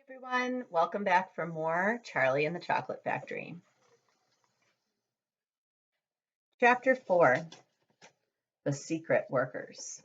Everyone, welcome back for more Charlie and the Chocolate Factory. Chapter 4, The Secret Workers.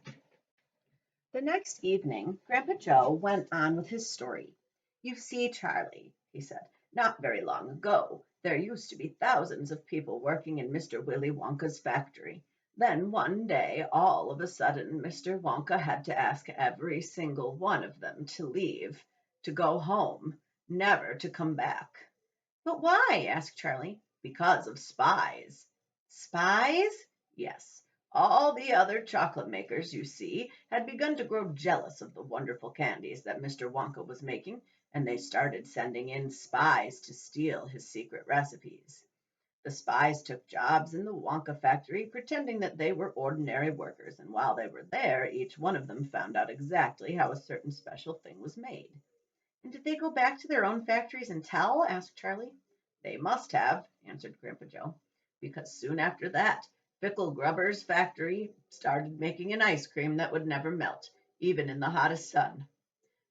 The next evening, Grandpa Joe went on with his story. You see, Charlie, he said, not very long ago, there used to be thousands of people working in Mr. Willy Wonka's factory. Then one day, all of a sudden, Mr. Wonka had to ask every single one of them to leave, to go home, never to come back. But why? Asked Charlie. Because of spies. Spies? Yes. All the other chocolate makers, you see, had begun to grow jealous of the wonderful candies that Mr. Wonka was making, and they started sending in spies to steal his secret recipes. The spies took jobs in the Wonka factory, pretending that they were ordinary workers, and while they were there, each one of them found out exactly how a certain special thing was made. And did they go back to their own factories and tell? Asked Charlie. They must have, answered Grandpa Joe, because soon after that, Pickle Grubber's factory started making an ice cream that would never melt, even in the hottest sun.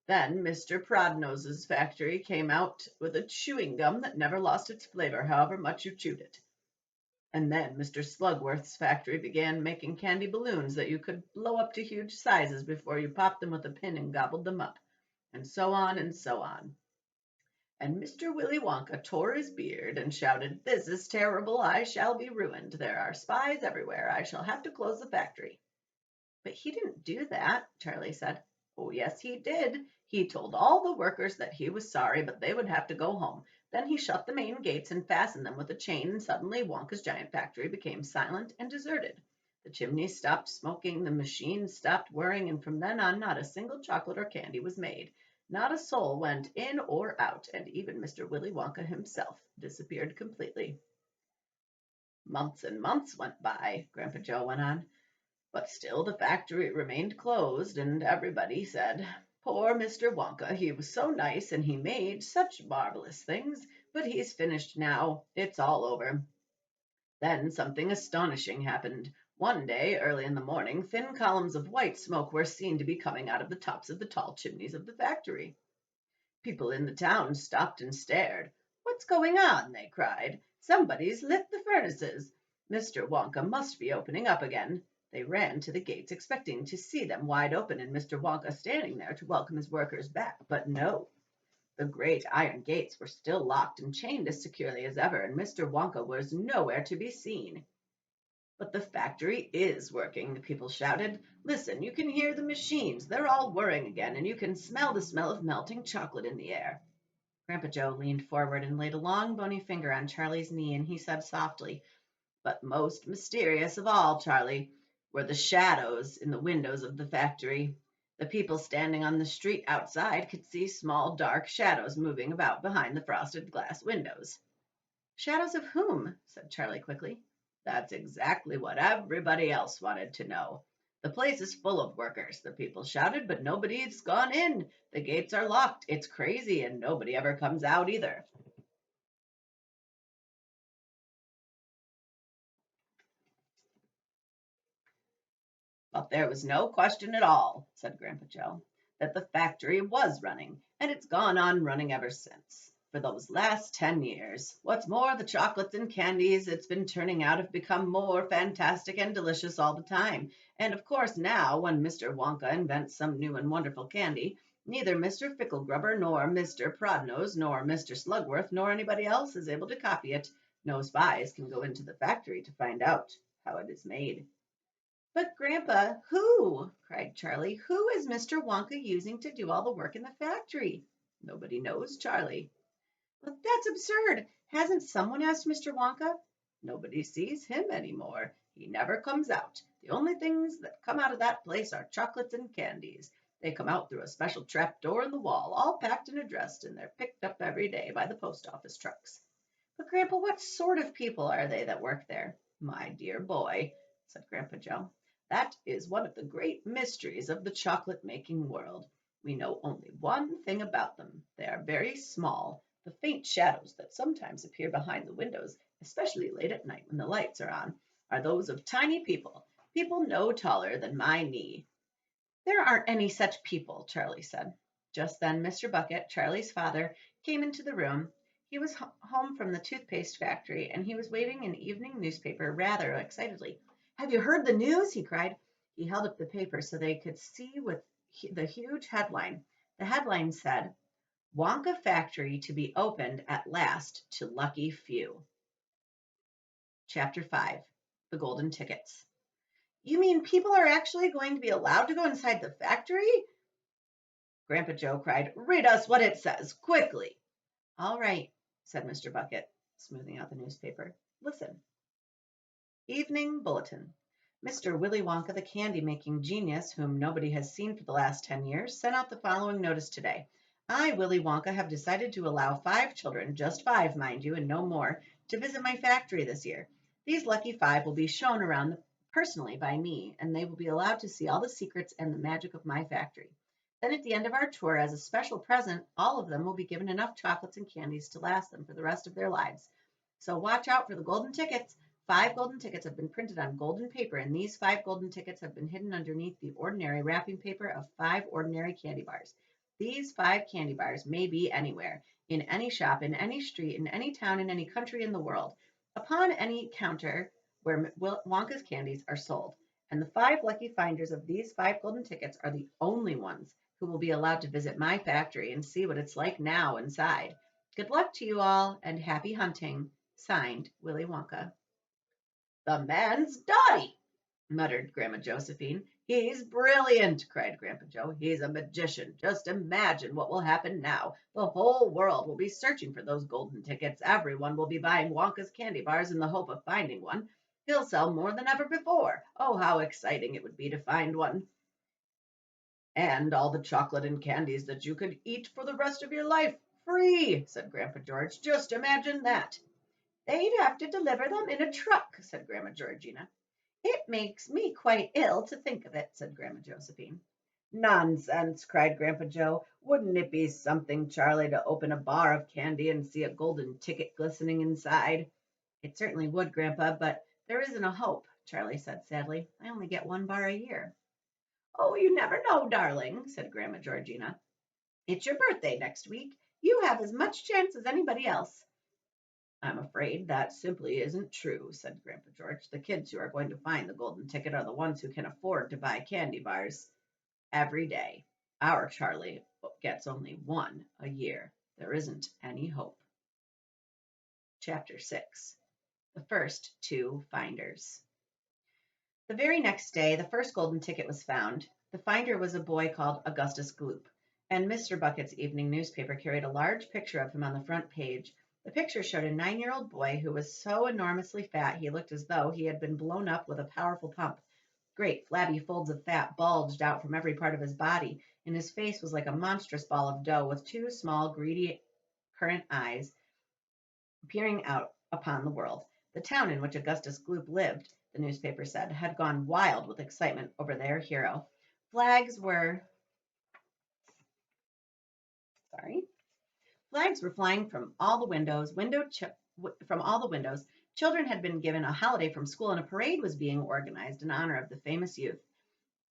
Then Mr. Prodnose's factory came out with a chewing gum that never lost its flavor, however much you chewed it. And then Mr. Slugworth's factory began making candy balloons that you could blow up to huge sizes before you popped them with a pin and gobbled them up, and so on and so on. And Mr. Willy Wonka tore his beard and shouted, "This is terrible! I shall be ruined! There are spies everywhere! I shall have to close the factory!" But he didn't do that, Charlie said. Oh, yes, he did. He told all the workers that he was sorry, but they would have to go home. Then he shut the main gates and fastened them with a chain, and suddenly Wonka's giant factory became silent and deserted. The chimneys stopped smoking, the machines stopped whirring, and from then on not a single chocolate or candy was made. Not a soul went in or out, and even Mr. Willy Wonka himself disappeared completely. Months and months went by, Grandpa Joe went on, but still the factory remained closed, and everybody said, "Poor Mr. Wonka, he was so nice and he made such marvelous things, but he's finished now. It's all over." Then something astonishing happened. One day, early in the morning, thin columns of white smoke were seen to be coming out of the tops of the tall chimneys of the factory. People in the town stopped and stared. "What's going on?" they cried. "Somebody's lit the furnaces. Mr. Wonka must be opening up again." They ran to the gates, expecting to see them wide open and Mr. Wonka standing there to welcome his workers back. But no, the great iron gates were still locked and chained as securely as ever, and Mr. Wonka was nowhere to be seen. "But the factory is working," the people shouted. "Listen, you can hear the machines. They're all whirring again, and you can smell the smell of melting chocolate in the air." Grandpa Joe leaned forward and laid a long bony finger on Charlie's knee, and he said softly, "But most mysterious of all, Charlie, were the shadows in the windows of the factory. The people standing on the street outside could see small dark shadows moving about behind the frosted glass windows." "Shadows of whom?" said Charlie quickly. That's exactly what everybody else wanted to know. "The place is full of workers," the people shouted, "but nobody's gone in. The gates are locked. It's crazy, and nobody ever comes out either." "But there was no question at all," said Grandpa Joe, "that the factory was running, and it's gone on running ever since. For those last 10 years. What's more, the chocolates and candies it's been turning out have become more fantastic and delicious all the time. And of course now, when Mr. Wonka invents some new and wonderful candy, neither Mr. Ficklegrubber nor Mr. Prodnose nor Mr. Slugworth nor anybody else is able to copy it. No spies can go into the factory to find out how it is made." "But, Grandpa, who?" cried Charlie. "Who is Mr. Wonka using to do all the work in the factory?" "Nobody knows, Charlie." "But that's absurd. Hasn't someone asked Mr. Wonka?" "Nobody sees him any more. He never comes out. The only things that come out of that place are chocolates and candies. They come out through a special trap door in the wall, all packed and addressed, and they're picked up every day by the post office trucks." "But, Grandpa, what sort of people are they that work there?" "My dear boy," said Grandpa Joe, "that is one of the great mysteries of the chocolate-making world. We know only one thing about them. They are very small. The faint shadows that sometimes appear behind the windows, especially late at night when the lights are on, are those of tiny people, people no taller than my knee." "There aren't any such people," Charlie said. Just then Mr. Bucket, Charlie's father, came into the room. He was home from the toothpaste factory, and he was waving an evening newspaper rather excitedly. "Have you heard the news?" he cried. He held up the paper so they could see with the huge headline. The headline said, "Wonka Factory to be opened at last to lucky few." Chapter 5, The Golden Tickets. "You mean people are actually going to be allowed to go inside the factory?" Grandpa Joe cried. "Read us what it says, quickly." "All right," said Mr. Bucket, smoothing out the newspaper. "Listen. Evening Bulletin. Mr. Willy Wonka, the candy-making genius whom nobody has seen for the last 10 years, sent out the following notice today. I, Willy Wonka, have decided to allow 5 children, just 5, mind you, and no more, to visit my factory this year. These lucky 5 will be shown around personally by me, and they will be allowed to see all the secrets and the magic of my factory. Then at the end of our tour, as a special present, all of them will be given enough chocolates and candies to last them for the rest of their lives. So watch out for the golden tickets. 5 golden tickets have been printed on golden paper, and these 5 golden tickets have been hidden underneath the ordinary wrapping paper of 5 ordinary candy bars. These 5 candy bars may be anywhere, in any shop, in any street, in any town, in any country in the world, upon any counter where Wonka's candies are sold. And the 5 lucky finders of these 5 golden tickets are the only ones who will be allowed to visit my factory and see what it's like now inside. Good luck to you all, and happy hunting. Signed, Willy Wonka." "The man's dotty," muttered Grandma Josephine. "He's brilliant," cried Grandpa Joe. "He's a magician. Just imagine what will happen now. The whole world will be searching for those golden tickets. Everyone will be buying Wonka's candy bars in the hope of finding one. He'll sell more than ever before. Oh, how exciting it would be to find one. And all the chocolate and candies that you could eat for the rest of your life, free," said Grandpa George. "Just imagine that." "They'd have to deliver them in a truck," said Grandma Georgina. "It makes me quite ill to think of it," said Grandma Josephine. "Nonsense," cried Grandpa Joe. "Wouldn't it be something, Charlie, to open a bar of candy and see a golden ticket glistening inside?" "It certainly would, Grandpa, but there isn't a hope," Charlie said sadly. "I only get 1 bar a year." "Oh, you never know, darling," said Grandma Georgina. "It's your birthday next week. You have as much chance as anybody else." "I'm afraid that simply isn't true," said Grandpa George. "The kids who are going to find the golden ticket are the ones who can afford to buy candy bars every day. Our Charlie gets only 1 a year. There isn't any hope." Chapter 6. The First 2 Finders. The very next day, the first golden ticket was found. The finder was a boy called Augustus Gloop, and Mr. Bucket's evening newspaper carried a large picture of him on the front page. The picture showed a 9-year-old boy who was so enormously fat he looked as though he had been blown up with a powerful pump. Great flabby folds of fat bulged out from every part of his body, and his face was like a monstrous ball of dough with 2 small, greedy, currant eyes peering out upon the world. The town in which Augustus Gloop lived, the newspaper said, had gone wild with excitement over their hero. Flags were flying from all the windows. Children had been given a holiday from school, and a parade was being organized in honor of the famous youth.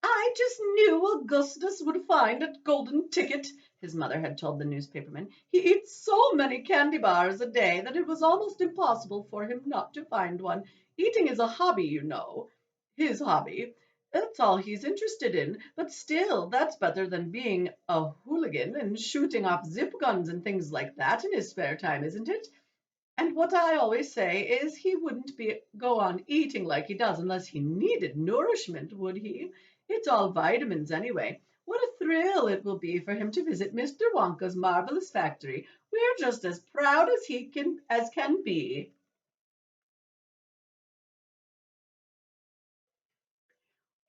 "I just knew Augustus would find a golden ticket," his mother had told the newspaperman. "He eats so many candy bars a day that it was almost impossible for him not to find one. Eating is a hobby, you know. His hobby. That's all he's interested in. But still, that's better than being a hooligan and shooting off zip guns and things like that in his spare time, isn't it? And what I always say is he wouldn't go on eating like he does unless he needed nourishment, would he? It's all vitamins anyway. What a thrill it will be for him to visit Mr. Wonka's marvelous factory. We're just as proud as can be."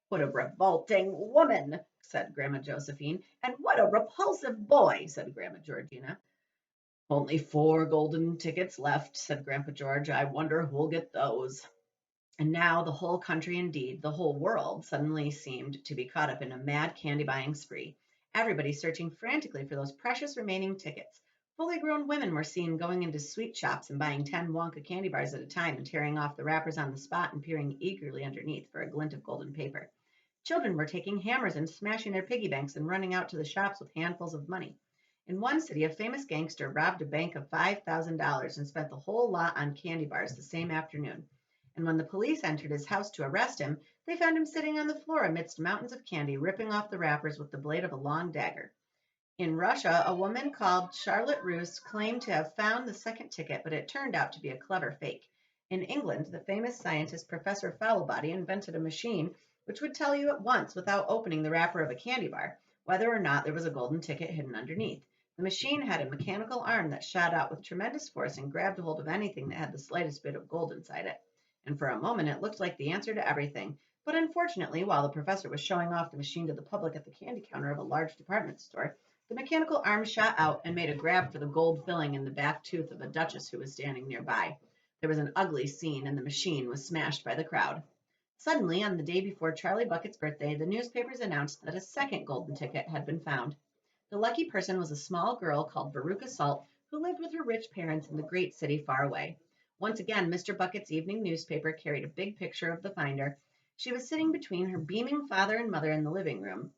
"What a revolting woman," said Grandma Josephine. "And what a repulsive boy," said Grandma Georgina. "Only 4 golden tickets left," said Grandpa George. "I wonder who'll get those." And now the whole country, indeed, the whole world, suddenly seemed to be caught up in a mad candy-buying spree. Everybody searching frantically for those precious remaining tickets. Fully grown women were seen going into sweet shops and buying 10 Wonka candy bars at a time and tearing off the wrappers on the spot and peering eagerly underneath for a glint of golden paper. Children were taking hammers and smashing their piggy banks and running out to the shops with handfuls of money. In one city, a famous gangster robbed a bank of $5,000 and spent the whole lot on candy bars the same afternoon. And when the police entered his house to arrest him, they found him sitting on the floor amidst mountains of candy, ripping off the wrappers with the blade of a long dagger. In Russia, a woman called Charlotte Roos claimed to have found the second ticket, but it turned out to be a clever fake. In England, the famous scientist Professor Foulbody invented a machine which would tell you at once, without opening the wrapper of a candy bar, whether or not there was a golden ticket hidden underneath. The machine had a mechanical arm that shot out with tremendous force and grabbed hold of anything that had the slightest bit of gold inside it. And for a moment, it looked like the answer to everything. But unfortunately, while the professor was showing off the machine to the public at the candy counter of a large department store, the mechanical arm shot out and made a grab for the gold filling in the back tooth of a duchess who was standing nearby. There was an ugly scene, and the machine was smashed by the crowd. Suddenly, on the day before Charlie Bucket's birthday, the newspapers announced that a second golden ticket had been found. The lucky person was a small girl called Veruca Salt, who lived with her rich parents in the great city far away. Once again, Mr. Bucket's evening newspaper carried a big picture of the finder. She was sitting between her beaming father and mother in the living room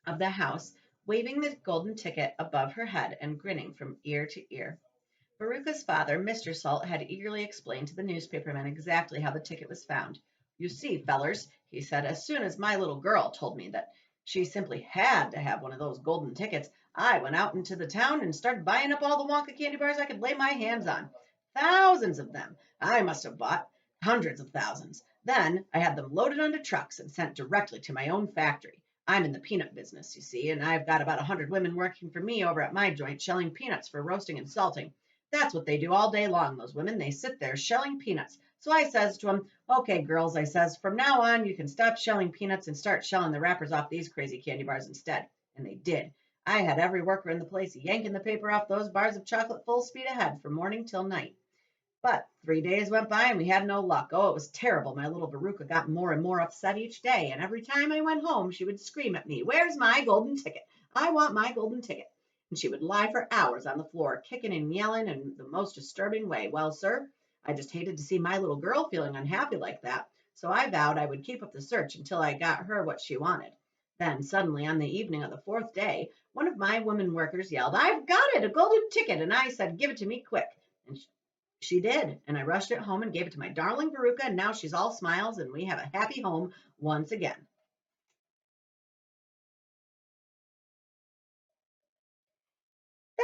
of the house, waving the golden ticket above her head and grinning from ear to ear. Veruca's father, Mr. Salt, had eagerly explained to the newspapermen exactly how the ticket was found. You see, fellers, he said, as soon as my little girl told me that she simply had to have one of those golden tickets, I went out into the town and started buying up all the Wonka candy bars I could lay my hands on. Thousands of them. I must have bought hundreds of thousands. Then I had them loaded onto trucks and sent directly to my own factory. I'm in the peanut business, you see, and I've got about 100 women working for me over at my joint shelling peanuts for roasting and salting. That's what they do all day long, those women. They sit there shelling peanuts. So I says to them, okay, girls, I says, from now on, you can stop shelling peanuts and start shelling the wrappers off these crazy candy bars instead. And they did. I had every worker in the place yanking the paper off those bars of chocolate full speed ahead from morning till night. But 3 days went by and we had no luck. Oh, it was terrible. My little Veruca got more and more upset each day, and every time I went home, she would scream at me, where's my golden ticket? I want my golden ticket. And she would lie for hours on the floor, kicking and yelling in the most disturbing way. Well, sir, I just hated to see my little girl feeling unhappy like that, so I vowed I would keep up the search until I got her what she wanted. Then, suddenly, on the evening of the fourth day, one of my women workers yelled, I've got it, a golden ticket, and I said, give it to me quick. And she did, and I rushed it home and gave it to my darling Veruca, and now she's all smiles, and we have a happy home once again.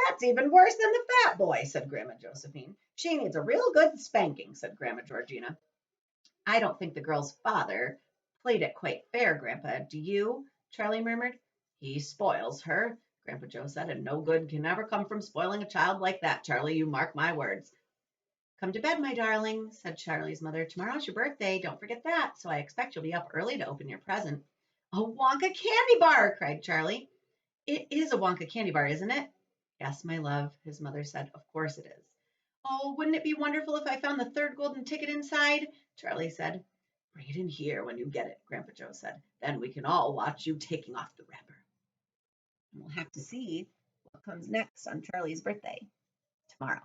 That's even worse than the fat boy, said Grandma Josephine. She needs a real good spanking, said Grandma Georgina. I don't think the girl's father played it quite fair, Grandpa. Do you? Charlie murmured. He spoils her, Grandpa Joe said, and no good can ever come from spoiling a child like that, Charlie. You mark my words. Come to bed, my darling, said Charlie's mother. Tomorrow's your birthday. Don't forget that. So I expect you'll be up early to open your present. A Wonka candy bar, cried Charlie. It is a Wonka candy bar, isn't it? Yes, my love, his mother said. Of course it is. Oh, wouldn't it be wonderful if I found the third golden ticket inside? Charlie said. Bring it in here when you get it, Grandpa Joe said. Then we can all watch you taking off the wrapper. And we'll have to see what comes next on Charlie's birthday tomorrow.